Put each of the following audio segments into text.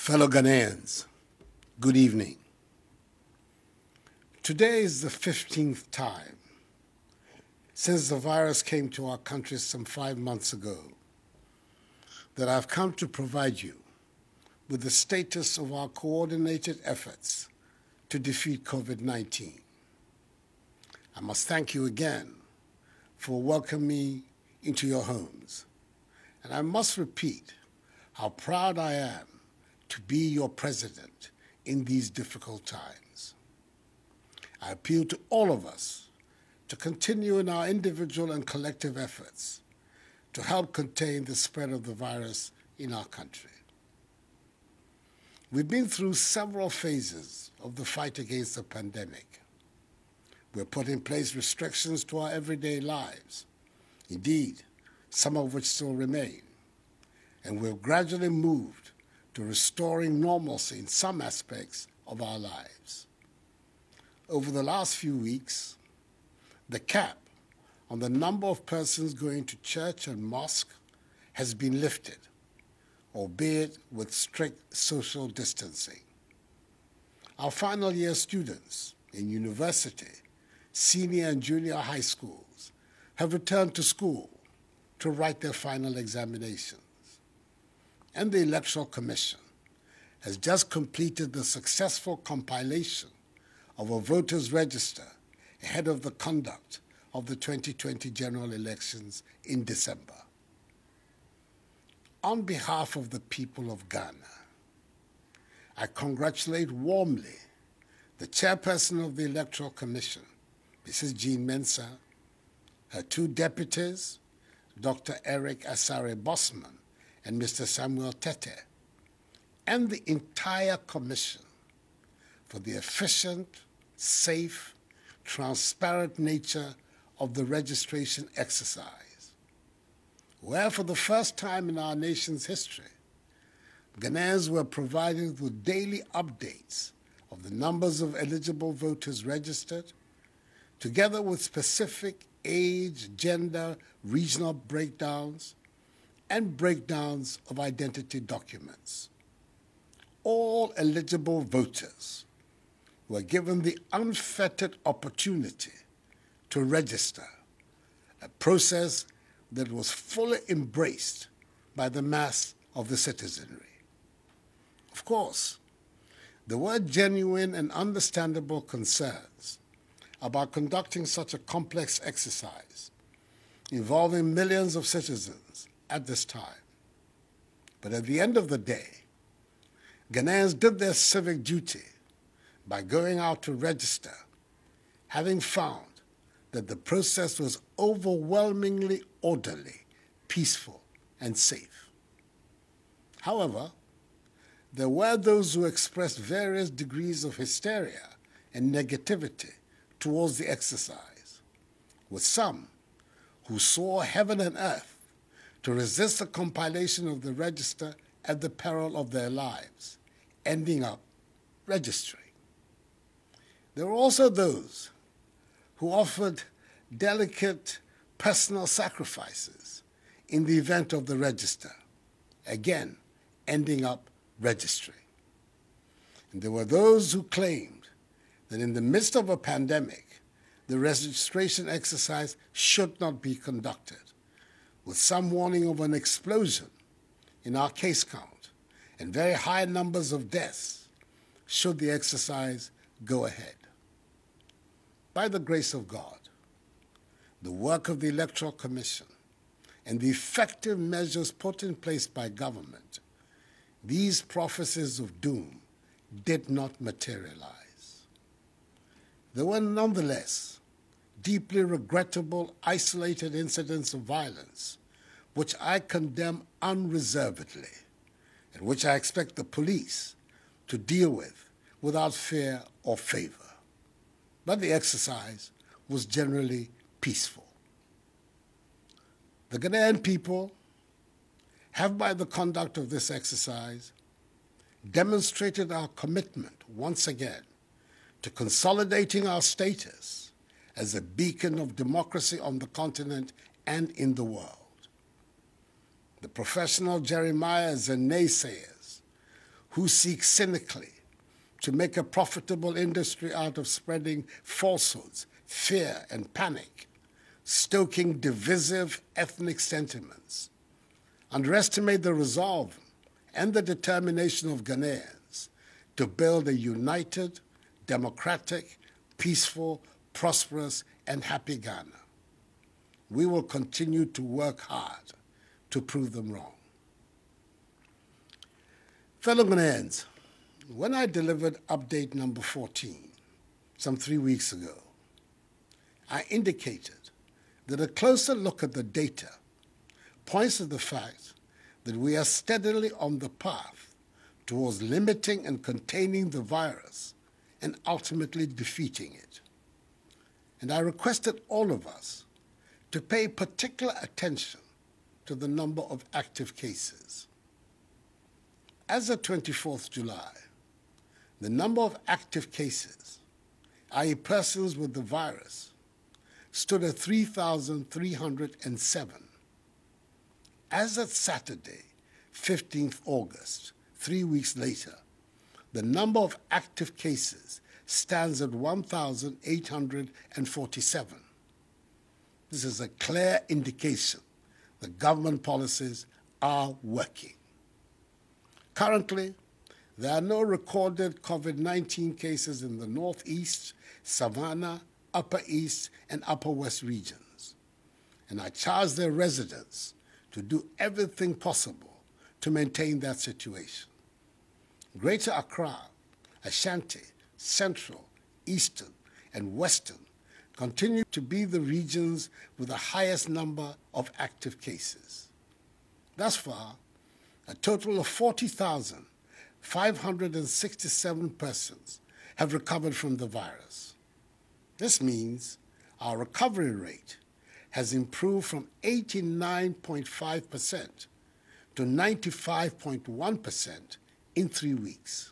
Fellow Ghanaians, good evening. Today is the 15th time since the virus came to our country some 5 months ago that I've come to provide you with the status of our coordinated efforts to defeat COVID-19. I must thank you again for welcoming me into your homes. And I must repeat how proud I am to be your president in these difficult times. I appeal to all of us to continue in our individual and collective efforts to help contain the spread of the virus in our country. We've been through several phases of the fight against the pandemic. We've put in place restrictions to our everyday lives, indeed, some of which still remain, and we've gradually moved to restoring normalcy in some aspects of our lives. Over the last few weeks, the cap on the number of persons going to church and mosque has been lifted, albeit with strict social distancing. Our final year students in university, senior and junior high schools have returned to school to write their final examinations. And the Electoral Commission has just completed the successful compilation of a voters' register ahead of the conduct of the 2020 general elections in December. On behalf of the people of Ghana, I congratulate warmly the chairperson of the Electoral Commission, Mrs. Jean Mensah, her two deputies, Dr. Eric Asare Bosman and Mr. Samuel Tete, and the entire Commission for the efficient, safe, transparent nature of the registration exercise, where for the first time in our nation's history, Ghanaians were provided with daily updates of the numbers of eligible voters registered, together with specific age, gender, regional breakdowns, and breakdowns of identity documents. All eligible voters were given the unfettered opportunity to register, a process that was fully embraced by the mass of the citizenry. Of course, there were genuine and understandable concerns about conducting such a complex exercise involving millions of citizens at this time. But at the end of the day, Ghanaians did their civic duty by going out to register, having found that the process was overwhelmingly orderly, peaceful, and safe. However, there were those who expressed various degrees of hysteria and negativity towards the exercise, with some who saw heaven and earth to resist the compilation of the register at the peril of their lives, ending up registering. There were also those who offered delicate personal sacrifices in the event of the register, again, ending up registering. And there were those who claimed that in the midst of a pandemic, the registration exercise should not be conducted, with some warning of an explosion in our case count and very high numbers of deaths should the exercise go ahead. By the grace of God, the work of the Electoral Commission and the effective measures put in place by government, these prophecies of doom did not materialize. There were nonetheless deeply regrettable, isolated incidents of violence, which I condemn unreservedly, and which I expect the police to deal with without fear or favor. But the exercise was generally peaceful. The Ghanaian people have, by the conduct of this exercise, demonstrated our commitment once again to consolidating our status as a beacon of democracy on the continent and in the world. The professional Jeremiahs and naysayers who seek cynically to make a profitable industry out of spreading falsehoods, fear, and panic, stoking divisive ethnic sentiments, underestimate the resolve and the determination of Ghanaians to build a united, democratic, peaceful, prosperous, and happy Ghana. We will continue to work hard to prove them wrong. Fellow Ghanaians, when I delivered update number 14 some 3 weeks ago, I indicated that a closer look at the data points to the fact that we are steadily on the path towards limiting and containing the virus and ultimately defeating it. And I requested all of us to pay particular attention to the number of active cases. As of 24th July, the number of active cases, i.e. persons with the virus, stood at 3,307. As of Saturday, 15th August, 3 weeks later, the number of active cases stands at 1,847. This is a clear indication that government policies are working. Currently, there are no recorded COVID-19 cases in the Northeast, Savannah, Upper East, and Upper West regions. And I charge their residents to do everything possible to maintain that situation. Greater Accra, Ashanti, Central, Eastern, and Western continue to be the regions with the highest number of active cases. Thus far, a total of 40,567 persons have recovered from the virus. This means our recovery rate has improved from 89.5% to 95.1% in 3 weeks.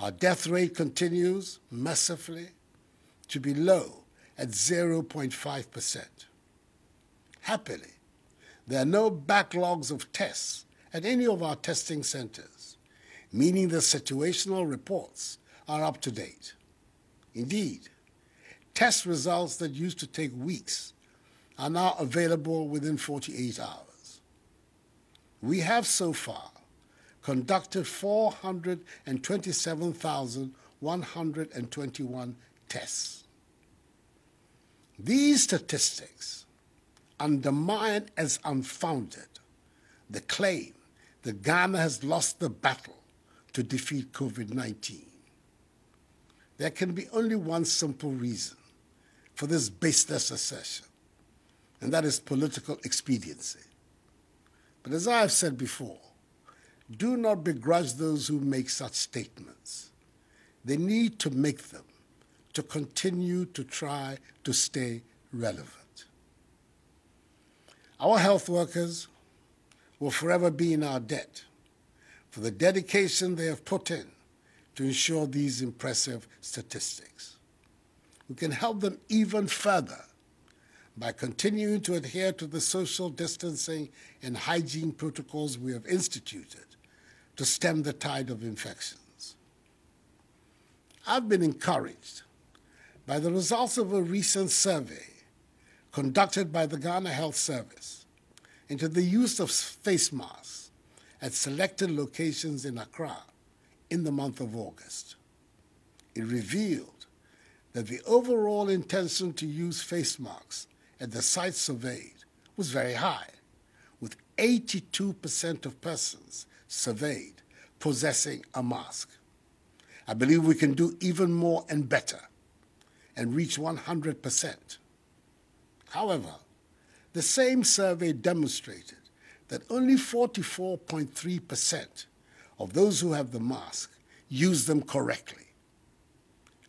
Our death rate continues, mercifully, to be low at 0.5%. Happily, there are no backlogs of tests at any of our testing centers, meaning the situational reports are up to date. Indeed, test results that used to take weeks are now available within 48 hours. We have so far conducted 427,121 tests. These statistics undermine as unfounded the claim that Ghana has lost the battle to defeat COVID-19. There can be only one simple reason for this baseless assertion, and that is political expediency. But as I have said before, do not begrudge those who make such statements. They need to make them to continue to try to stay relevant. Our health workers will forever be in our debt for the dedication they have put in to ensure these impressive statistics. We can help them even further by continuing to adhere to the social distancing and hygiene protocols we have instituted to stem the tide of infections. I've been encouraged by the results of a recent survey conducted by the Ghana Health Service into the use of face masks at selected locations in Accra in the month of August. It revealed that the overall intention to use face masks at the sites surveyed was very high, with 82% of persons surveyed possessing a mask. I believe we can do even more and better and reach 100%. However, the same survey demonstrated that only 44.3% of those who have the mask use them correctly.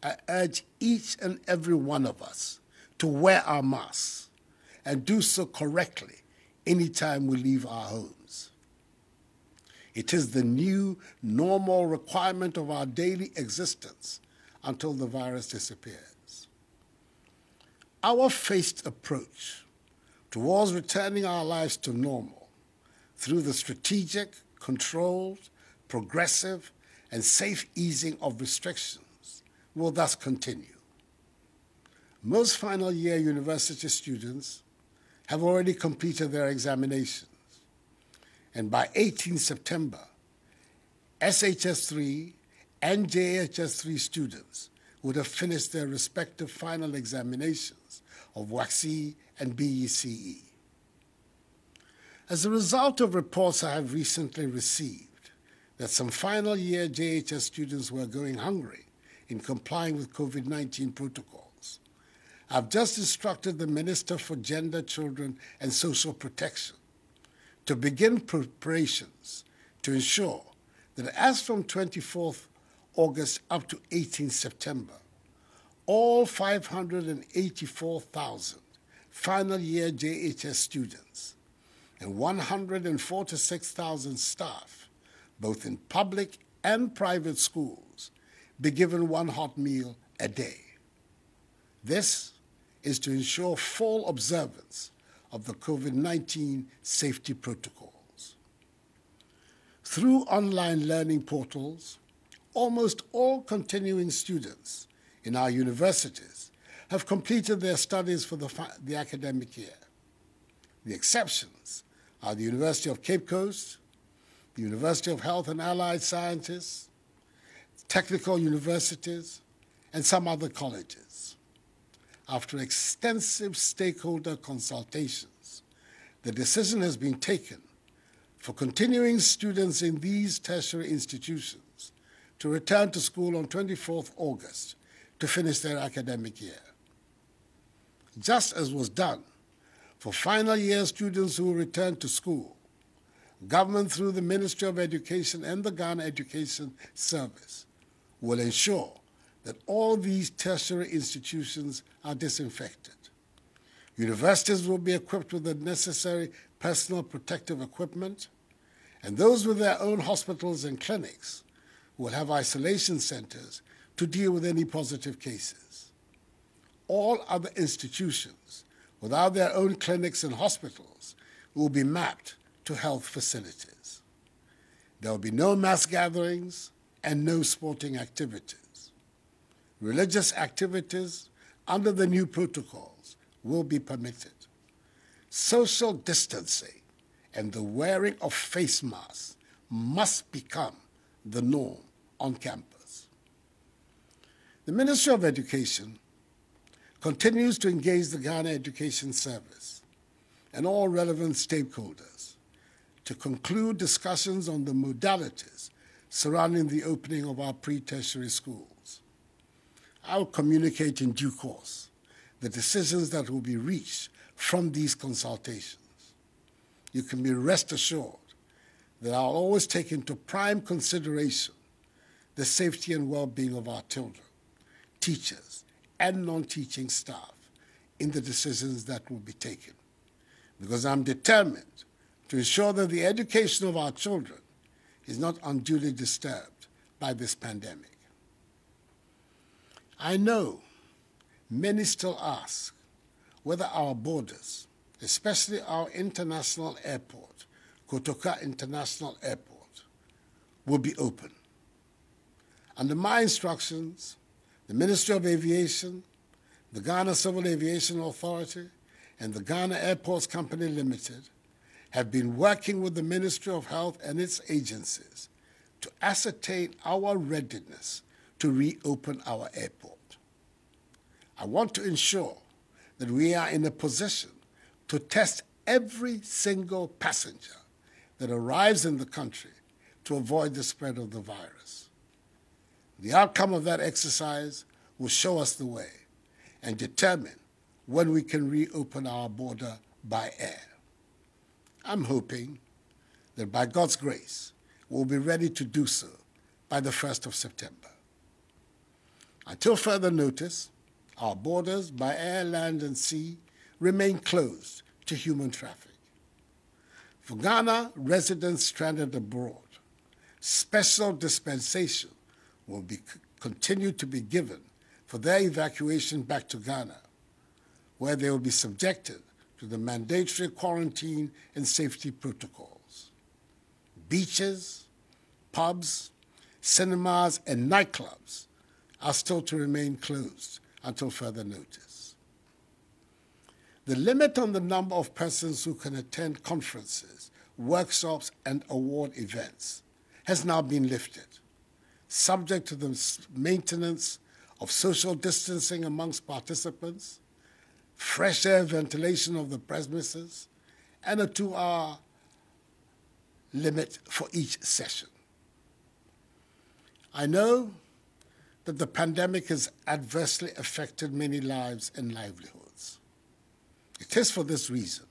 I urge each and every one of us to wear our masks and do so correctly anytime we leave our homes. It is the new normal requirement of our daily existence until the virus disappears. Our phased approach towards returning our lives to normal through the strategic, controlled, progressive, and safe easing of restrictions will thus continue. Most final year university students have already completed their examinations, and by 18 September, SHS3 and JHS3 students would have finished their respective final examinations of WACC and BECE. As a result of reports I have recently received that some final year JHS students were going hungry in complying with COVID-19 protocols, I've just instructed the Minister for Gender, Children and Social Protection to begin preparations to ensure that as from 24th August up to 18 September, all 584,000 final year JHS students and 146,000 staff, both in public and private schools, be given one hot meal a day. This is to ensure full observance of the COVID-19 safety protocols. Through online learning portals, almost all continuing students in our universities have completed their studies for the academic year. The exceptions are the University of Cape Coast, the University of Health and Allied Sciences, technical universities, and some other colleges. After extensive stakeholder consultations, the decision has been taken for continuing students in these tertiary institutions to return to school on 24th August to finish their academic year. Just as was done for final year students who returned to school, government through the Ministry of Education and the Ghana Education Service will ensure that all these tertiary institutions are disinfected. Universities will be equipped with the necessary personal protective equipment, and those with their own hospitals and clinics will have isolation centers to deal with any positive cases. All other institutions without their own clinics and hospitals will be mapped to health facilities. There will be no mass gatherings and no sporting activities. Religious activities under the new protocols will be permitted. Social distancing and the wearing of face masks must become the norm on campus. The Ministry of Education continues to engage the Ghana Education Service and all relevant stakeholders to conclude discussions on the modalities surrounding the opening of our pre-tertiary schools. I will communicate in due course the decisions that will be reached from these consultations. You can be rest assured that I'll always take into prime consideration the safety and well-being of our children, teachers, and non-teaching staff in the decisions that will be taken, because I'm determined to ensure that the education of our children is not unduly disturbed by this pandemic. I know many still ask whether our borders, especially our international airport, Kotoka International Airport, will be open. Under my instructions, the Ministry of Aviation, the Ghana Civil Aviation Authority, and the Ghana Airports Company Limited have been working with the Ministry of Health and its agencies to ascertain our readiness to reopen our airport. I want to ensure that we are in a position to test every single passenger that arrives in the country to avoid the spread of the virus. The outcome of that exercise will show us the way and determine when we can reopen our border by air. I'm hoping that by God's grace, we'll be ready to do so by the 1st of September. Until further notice, our borders by air, land, and sea remain closed to human traffic. For Ghana residents stranded abroad, special dispensation will continue to be given for their evacuation back to Ghana, where they will be subjected to the mandatory quarantine and safety protocols. Beaches, pubs, cinemas, and nightclubs are still to remain closed until further notice. The limit on the number of persons who can attend conferences, workshops, and award events has now been lifted, subject to the maintenance of social distancing amongst participants, fresh air ventilation of the premises, and a 2-hour limit for each session. I know that the pandemic has adversely affected many lives and livelihoods. It is for this reason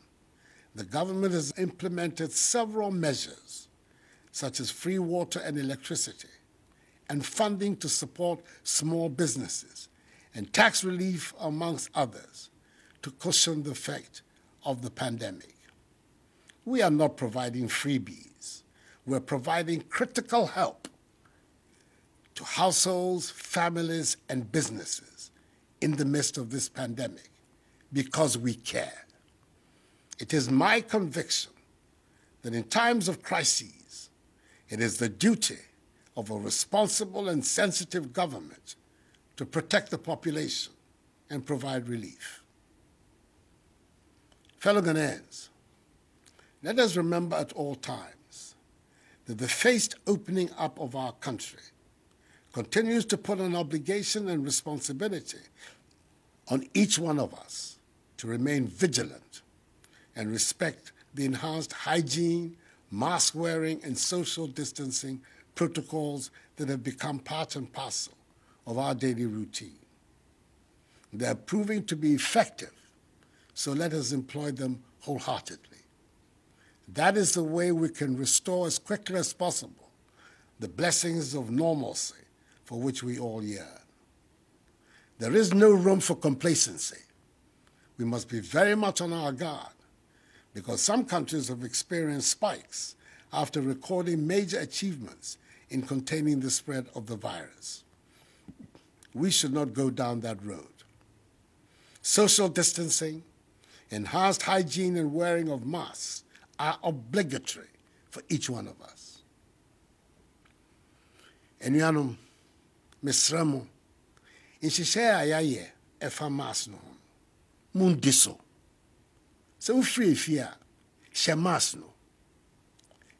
the government has implemented several measures, such as free water and electricity, and funding to support small businesses, and tax relief, amongst others, to cushion the effect of the pandemic. We are not providing freebies. We're providing critical help to households, families, and businesses in the midst of this pandemic because we care. It is my conviction that in times of crises, it is the duty of a responsible and sensitive government to protect the population and provide relief. Fellow Ghanaians, let us remember at all times that the phased opening up of our country continues to put an obligation and responsibility on each one of us to remain vigilant and respect the enhanced hygiene, mask wearing, and social distancing protocols that have become part and parcel of our daily routine. They are proving to be effective, so let us employ them wholeheartedly. That is the way we can restore as quickly as possible the blessings of normalcy for which we all yearn. There is no room for complacency. We must be very much on our guard because some countries have experienced spikes after recording major achievements in containing the spread of the virus. We should not go down that road. Social distancing, enhanced hygiene, and wearing of masks are obligatory for each one of us. Enuanom, mesrɛ mo, nhyehyɛ a yɛayɛ ɛfa mask no ho, mundi so. Sɛ wofiri efie a, hyɛ mask no.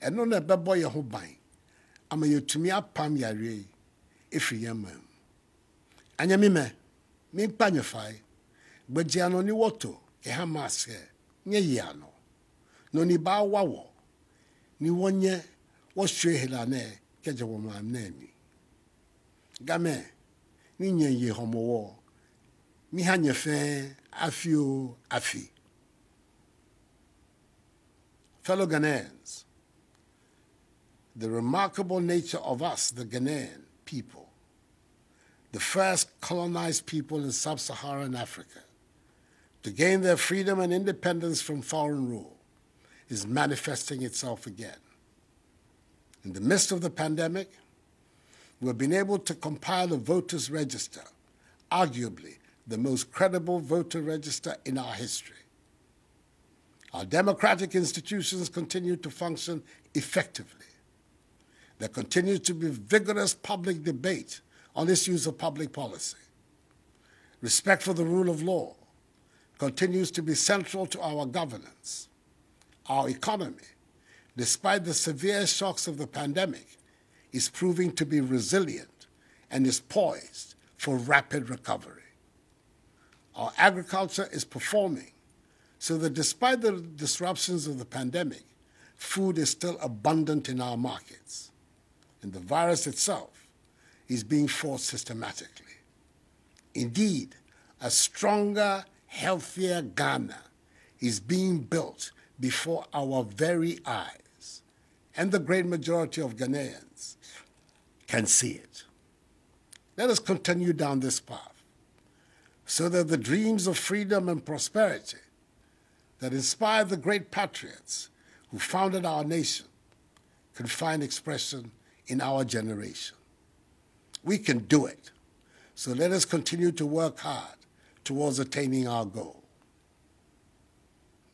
Ɛno na ɛbɛbɔ yɛn ho ban, ama yɛtumi apam yareɛ yi ɛfiri yɛn man mu. Anyamime, mimpa nyefai, gbɛgyia no ni wɔto, ɛha mask ɛ, nye yia no. No ni ba wawo, ni wonye, wɔhwɛ helane, kɛgye wɔ mam na ni. Game, ni nye ye homowo, mi ha nyefe, afio, afi. Fellow Ghanaians, the remarkable nature of us, the Ghanaian people, the first colonized people in sub-Saharan Africa, to gain their freedom and independence from foreign rule, is manifesting itself again. In the midst of the pandemic, we've been able to compile a voters' register, arguably the most credible voter register in our history. Our democratic institutions continue to function effectively. There continues to be vigorous public debate on issues of public policy. Respect for the rule of law continues to be central to our governance. Our economy, despite the severe shocks of the pandemic, is proving to be resilient and is poised for rapid recovery. Our agriculture is performing so that despite the disruptions of the pandemic, food is still abundant in our markets, and the virus itself is being fought systematically. Indeed, a stronger, healthier Ghana is being built before our very eyes, and the great majority of Ghanaians can see it. Let us continue down this path so that the dreams of freedom and prosperity that inspired the great patriots who founded our nation can find expression in our generation. We can do it, so let us continue to work hard towards attaining our goal.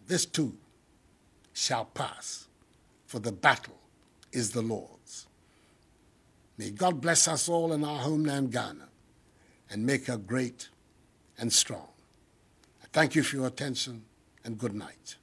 This too shall pass, for the battle is the Lord's. May God bless us all in our homeland, Ghana, and make her great and strong. I thank you for your attention, and good night.